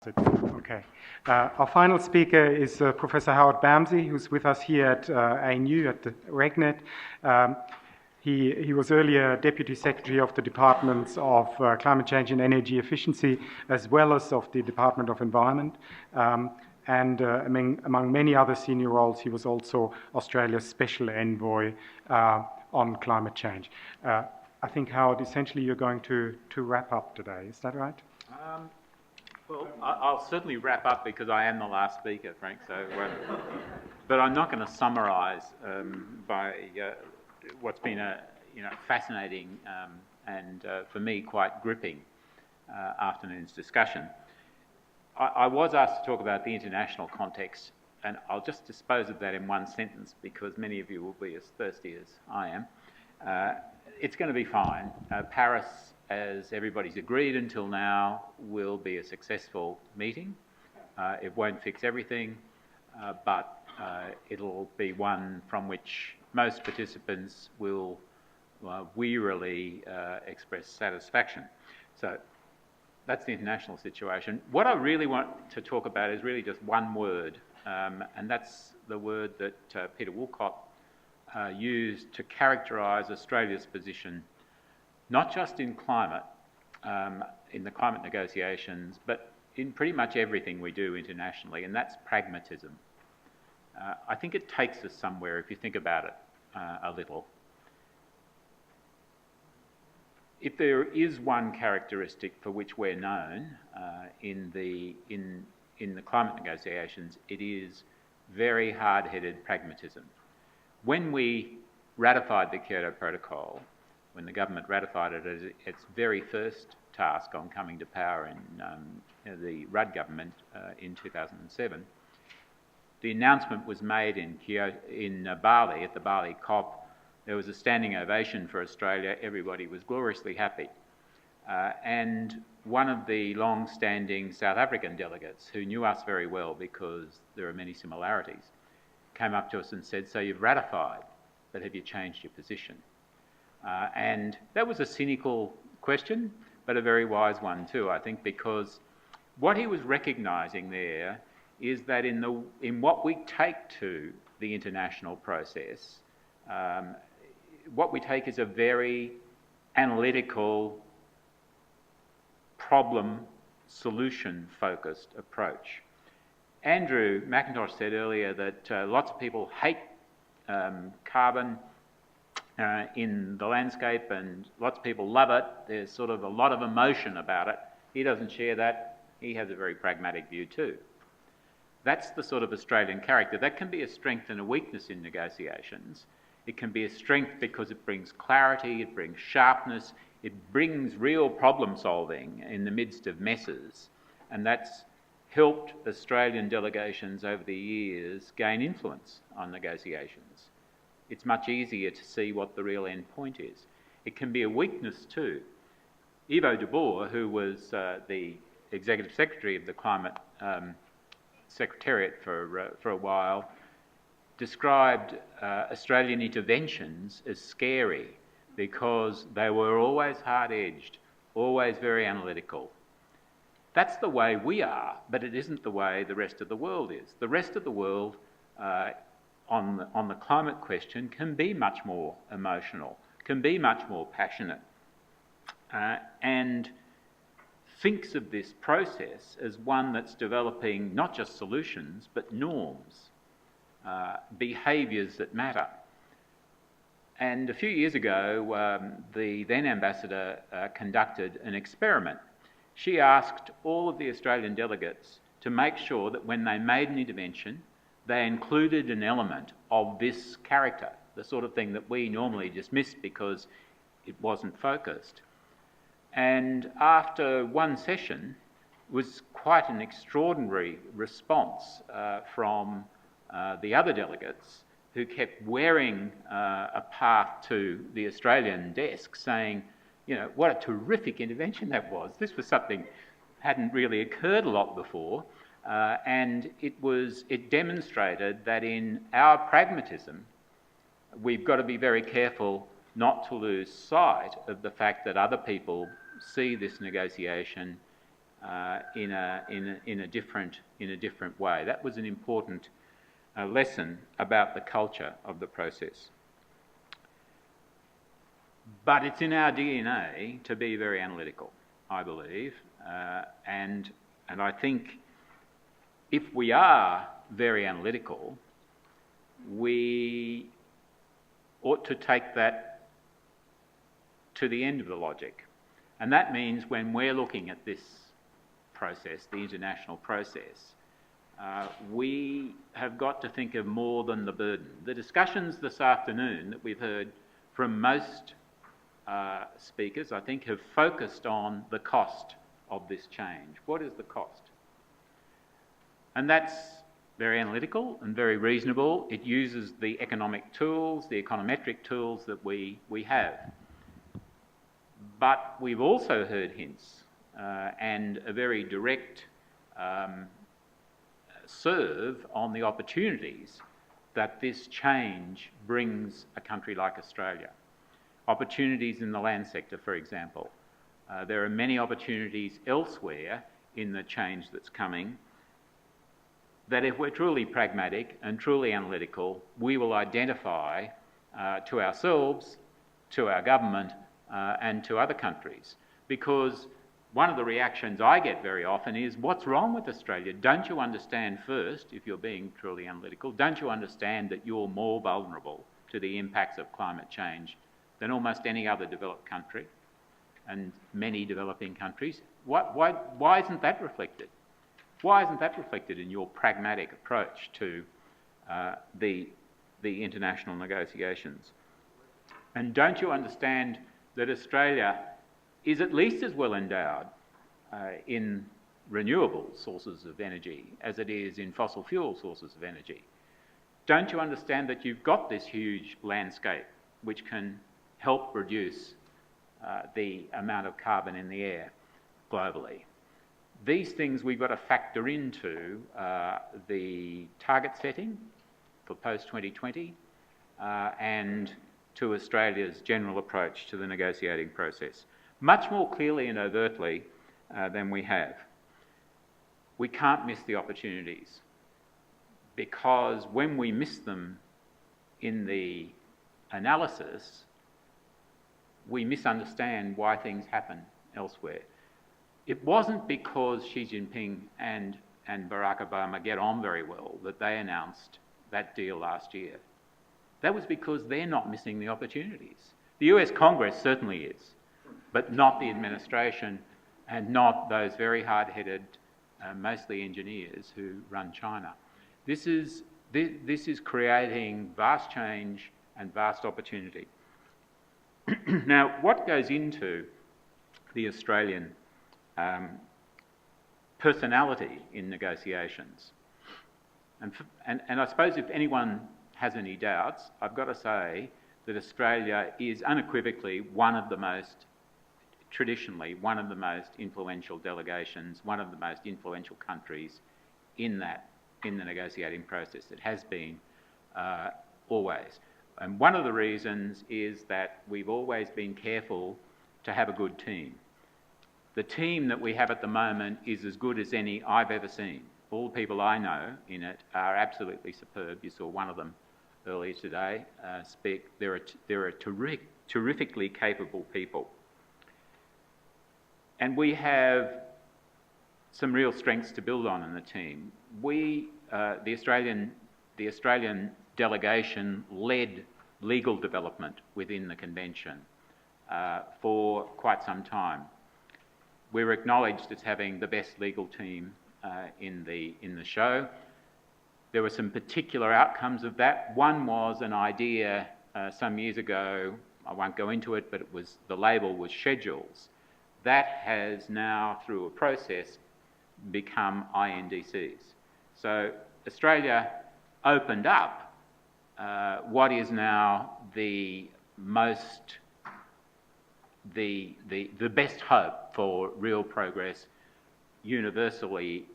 Okay. Our final speaker is Professor Howard Bamsey, who's with us here at ANU at the RegNet. He was earlier Deputy Secretary of the Departments of Climate Change and Energy Efficiency, as well as of the Department of Environment. Among many other senior roles, he was also Australia's Special Envoy on climate change. I think, Howard, essentially you're going to wrap up today. Is that right? Well, I'll certainly wrap up because I am the last speaker, Frank. But I'm not going to summarise by what's been a fascinating and for me quite gripping afternoon's discussion. I was asked to talk about the international context, and I'll just dispose of that in one sentence because many of you will be as thirsty as I am. It's going to be fine. Paris, as everybody's agreed until now, will be a successful meeting. It won't fix everything, but it'll be one from which most participants will wearily express satisfaction. So that's the international situation. What I really want to talk about is really just one word, and that's the word that Peter Woolcott used to characterise Australia's position, not just in climate, in the climate negotiations, but in pretty much everything we do internationally, and that's pragmatism. I think it takes us somewhere if you think about it a little. If there is one characteristic for which we're known in the climate negotiations, it is very hard-headed pragmatism. When we ratified the Kyoto Protocol, when the government ratified it as its very first task on coming to power in the Rudd government in 2007, the announcement was made in Bali, at the Bali COP. There was a standing ovation for Australia. Everybody was gloriously happy. And one of the long-standing South African delegates, who knew us very well because there are many similarities, came up to us and said, "So you've ratified, but have you changed your position?" And that was a cynical question, but a very wise one too, I think, because what he was recognising there is that in what we take to the international process, what we take is a very analytical, problem, solution-focused approach. Andrew McIntosh said earlier that lots of people hate carbon in the landscape and lots of people love it. There's sort of a lot of emotion about it. He doesn't share that. He has a very pragmatic view too. That's the sort of Australian character. That can be a strength and a weakness in negotiations. It can be a strength because it brings clarity, it brings sharpness, it brings real problem solving in the midst of messes. And that's helped Australian delegations over the years gain influence on negotiations. It's much easier to see what the real end point is. It can be a weakness too. Ivo de Boer, who was the Executive Secretary of the Climate Secretariat for a while, described Australian interventions as scary because they were always hard-edged, always very analytical. That's the way we are, but it isn't the way the rest of the world is. The rest of the world on the climate question can be much more emotional, can be much more passionate, and thinks of this process as one that's developing not just solutions, but norms, behaviours that matter. And a few years ago, the then ambassador conducted an experiment. She asked all of the Australian delegates to make sure that when they made an intervention, they included an element of this character, the sort of thing that we normally dismiss because it wasn't focused. And after one session, was quite an extraordinary response from the other delegates who kept wearing a path to the Australian desk saying, you know, what a terrific intervention that was. This was something hadn't really occurred a lot before, and it demonstrated that in our pragmatism, we've got to be very careful not to lose sight of the fact that other people see this negotiation in a different way. That was an important lesson about the culture of the process. But it's in our DNA to be very analytical, I believe, and I think if we are very analytical, we ought to take that to the end of the logic. And that means when we're looking at this process, the international process, we have got to think of more than the burden. The discussions this afternoon that we've heard from most speakers, I think, have focused on the cost of this change. What is the cost? And that's very analytical and very reasonable. It uses the economic tools, the econometric tools that we have. But we've also heard hints and a very direct serve on the opportunities that this change brings a country like Australia. Opportunities in the land sector, for example. There are many opportunities elsewhere in the change that's coming that if we're truly pragmatic and truly analytical, we will identify to ourselves, to our government, and to other countries. Because one of the reactions I get very often is, what's wrong with Australia? Don't you understand first, if you're being truly analytical, don't you understand that you're more vulnerable to the impacts of climate change than almost any other developed country and many developing countries? Why isn't that reflected? Why isn't that reflected in your pragmatic approach to the international negotiations? And don't you understand that Australia is at least as well endowed in renewable sources of energy as it is in fossil fuel sources of energy? Don't you understand that you've got this huge landscape which can help reduce the amount of carbon in the air globally? These things we've got to factor into the target setting for post-2020 and to Australia's general approach to the negotiating process, much more clearly and overtly than we have. We can't miss the opportunities, because when we miss them in the analysis, we misunderstand why things happen elsewhere. It wasn't because Xi Jinping and Barack Obama get on very well that they announced that deal last year. That was because they're not missing the opportunities. The US Congress certainly is, but not the administration and not those very hard-headed, mostly engineers who run China. This is creating vast change and vast opportunity. Now, what goes into the Australian personality in negotiations? And I suppose if anyone has any doubts, I've got to say that Australia is unequivocally traditionally one of the most influential delegations, one of the most influential countries in the negotiating process. It has been always. And one of the reasons is that we've always been careful to have a good team. The team that we have at the moment is as good as any I've ever seen. All the people I know in it are absolutely superb. You saw one of them earlier today speak. There are terrifically capable people. And we have some real strengths to build on in the team. The Australian delegation led legal development within the convention for quite some time. We're acknowledged as having the best legal team in the show. There were some particular outcomes of that. One was an idea some years ago. I won't go into it, but the label was schedules. That has now, through a process, become INDCs. So Australia opened up what is now the best hope for real progress universally,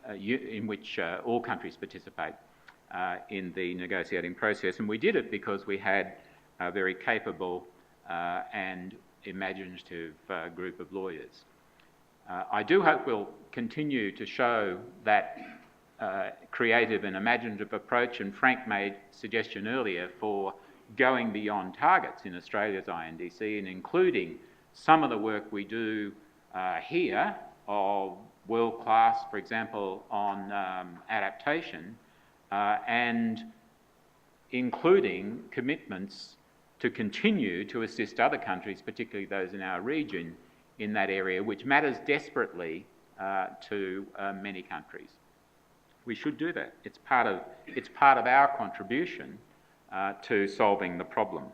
in which all countries participate in the negotiating process. And we did it because we had a very capable and imaginative group of lawyers. I do hope we'll continue to show that creative and imaginative approach, and Frank made suggestion earlier for going beyond targets in Australia's INDC and including some of the work we do here of world class, for example, on adaptation, and including commitments to continue to assist other countries, particularly those in our region, in that area, which matters desperately to many countries. We should do that. It's part of our contribution to solving the problem.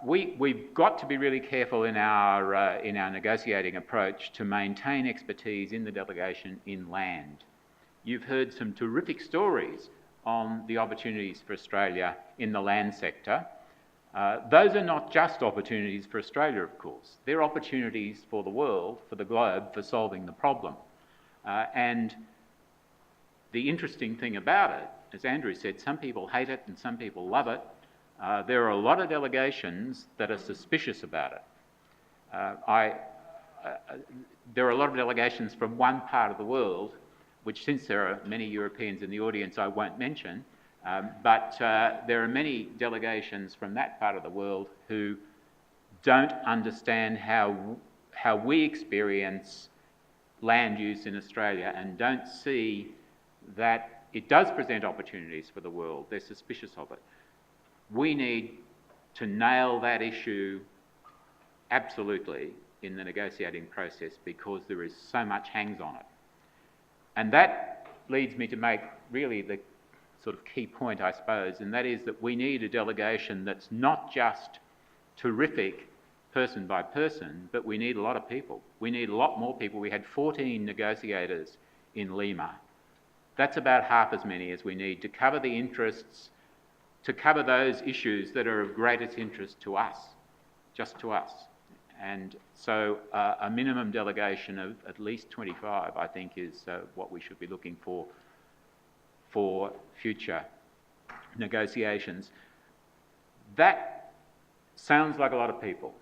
We've got to be really careful in our negotiating approach to maintain expertise in the delegation inland. You've heard some terrific stories on the opportunities for Australia in the land sector. Those are not just opportunities for Australia, of course. They're opportunities for the world, for the globe, for solving the problem. And the interesting thing about it, as Andrew said, some people hate it and some people love it. There are a lot of delegations that are suspicious about it. There are a lot of delegations from one part of the world, which, since there are many Europeans in the audience, I won't mention, but there are many delegations from that part of the world who don't understand how we experience land use in Australia and don't see that it does present opportunities for the world. They're suspicious of it. We need to nail that issue absolutely in the negotiating process because there is so much hangs on it. And that leads me to make really the sort of key point, I suppose, and that is that we need a delegation that's not just terrific person by person, but we need a lot of people. We need a lot more people. We had 14 negotiators in Lima. That's about half as many as we need to cover the interests, to cover those issues that are of greatest interest to us, just to us. And so a minimum delegation of at least 25, I think, is what we should be looking for future negotiations. That sounds like a lot of people.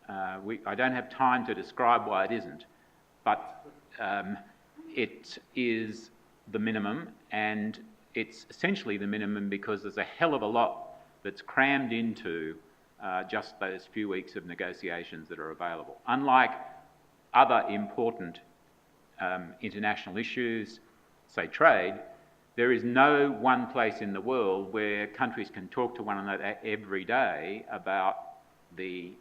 I don't have time to describe why it isn't, but it is the minimum, and it's essentially the minimum because there's a hell of a lot that's crammed into just those few weeks of negotiations that are available. Unlike other important international issues, say trade, there is no one place in the world where countries can talk to one another every day about the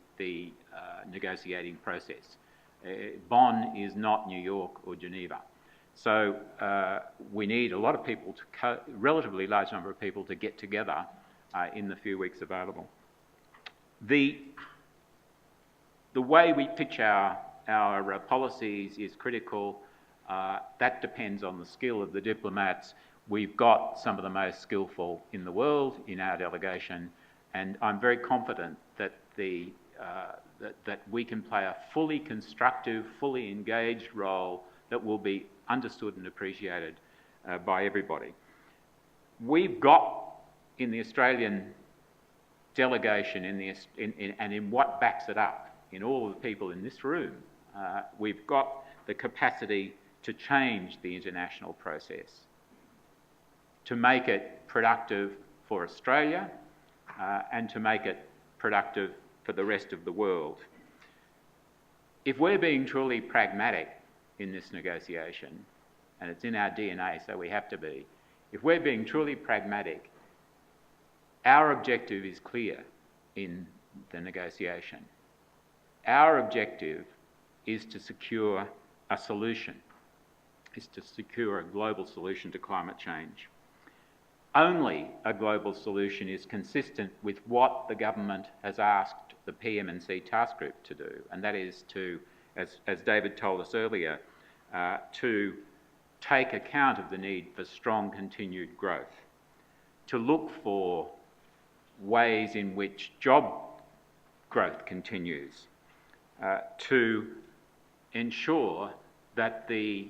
negotiating process. Bonn is not New York or Geneva. So we need a lot of people, relatively large number of people, to get together in the few weeks available. The way we pitch our policies is critical. That depends on the skill of the diplomats. We've got some of the most skillful in the world in our delegation, and I'm very confident that that we can play a fully constructive, fully engaged role that will be understood and appreciated by everybody. We've got in the Australian delegation and in what backs it up, in all of the people in this room, we've got the capacity to change the international process, to make it productive for Australia and to make it productive for the rest of the world. If we're being truly pragmatic in this negotiation, and it's in our DNA, so we have to be, if we're being truly pragmatic, our objective is clear in the negotiation. Our objective is to secure a solution, is to secure a global solution to climate change. Only a global solution is consistent with what the government has asked the PM&C task group to do, and that is to, as David told us earlier, to take account of the need for strong continued growth, to look for ways in which job growth continues, to ensure that the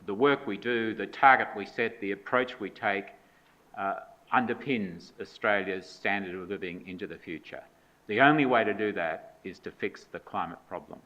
work we do, the target we set, the approach we take underpins Australia's standard of living into the future. The only way to do that is to fix the climate problem.